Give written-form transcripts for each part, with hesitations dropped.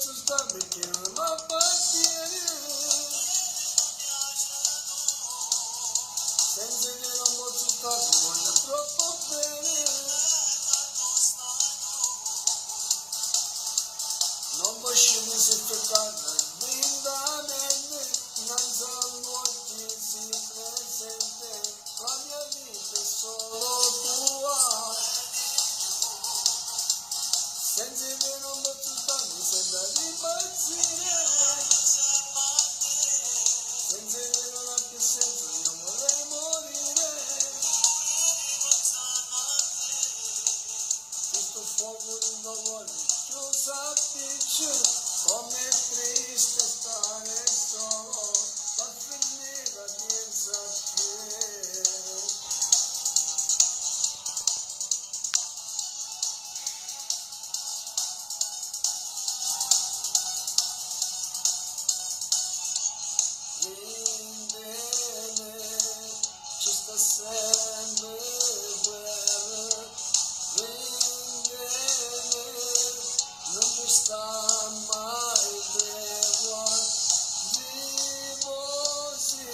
tu stai che non appartiene, senza che non posso stare, voglio troppo bene, non posso mi si toccare, lentamente, innanzi agli occhi si presente, la mia vita è solo tua, senza che non posso stare, mi sembra di impazzire, senza che non ha più senso, io vorrei morire, questo fuoco di dolore chiuso a piccio, come è triste stare solo, fa finire la piensa te. Rindene, ci sta sempre guerra, rindene, non ci sta mai tregua, vivo sì,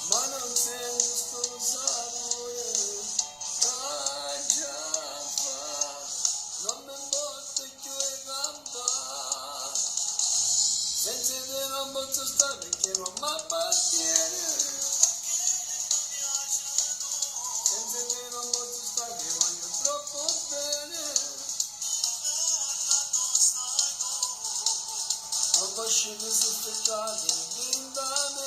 ma non sento sto sapore, che già fa, non mi botte più in gamba, senza te non posso stare perché non mi appartiene, senza te non posso stare che voglio troppo bene, non posso mi si toccare lentamente.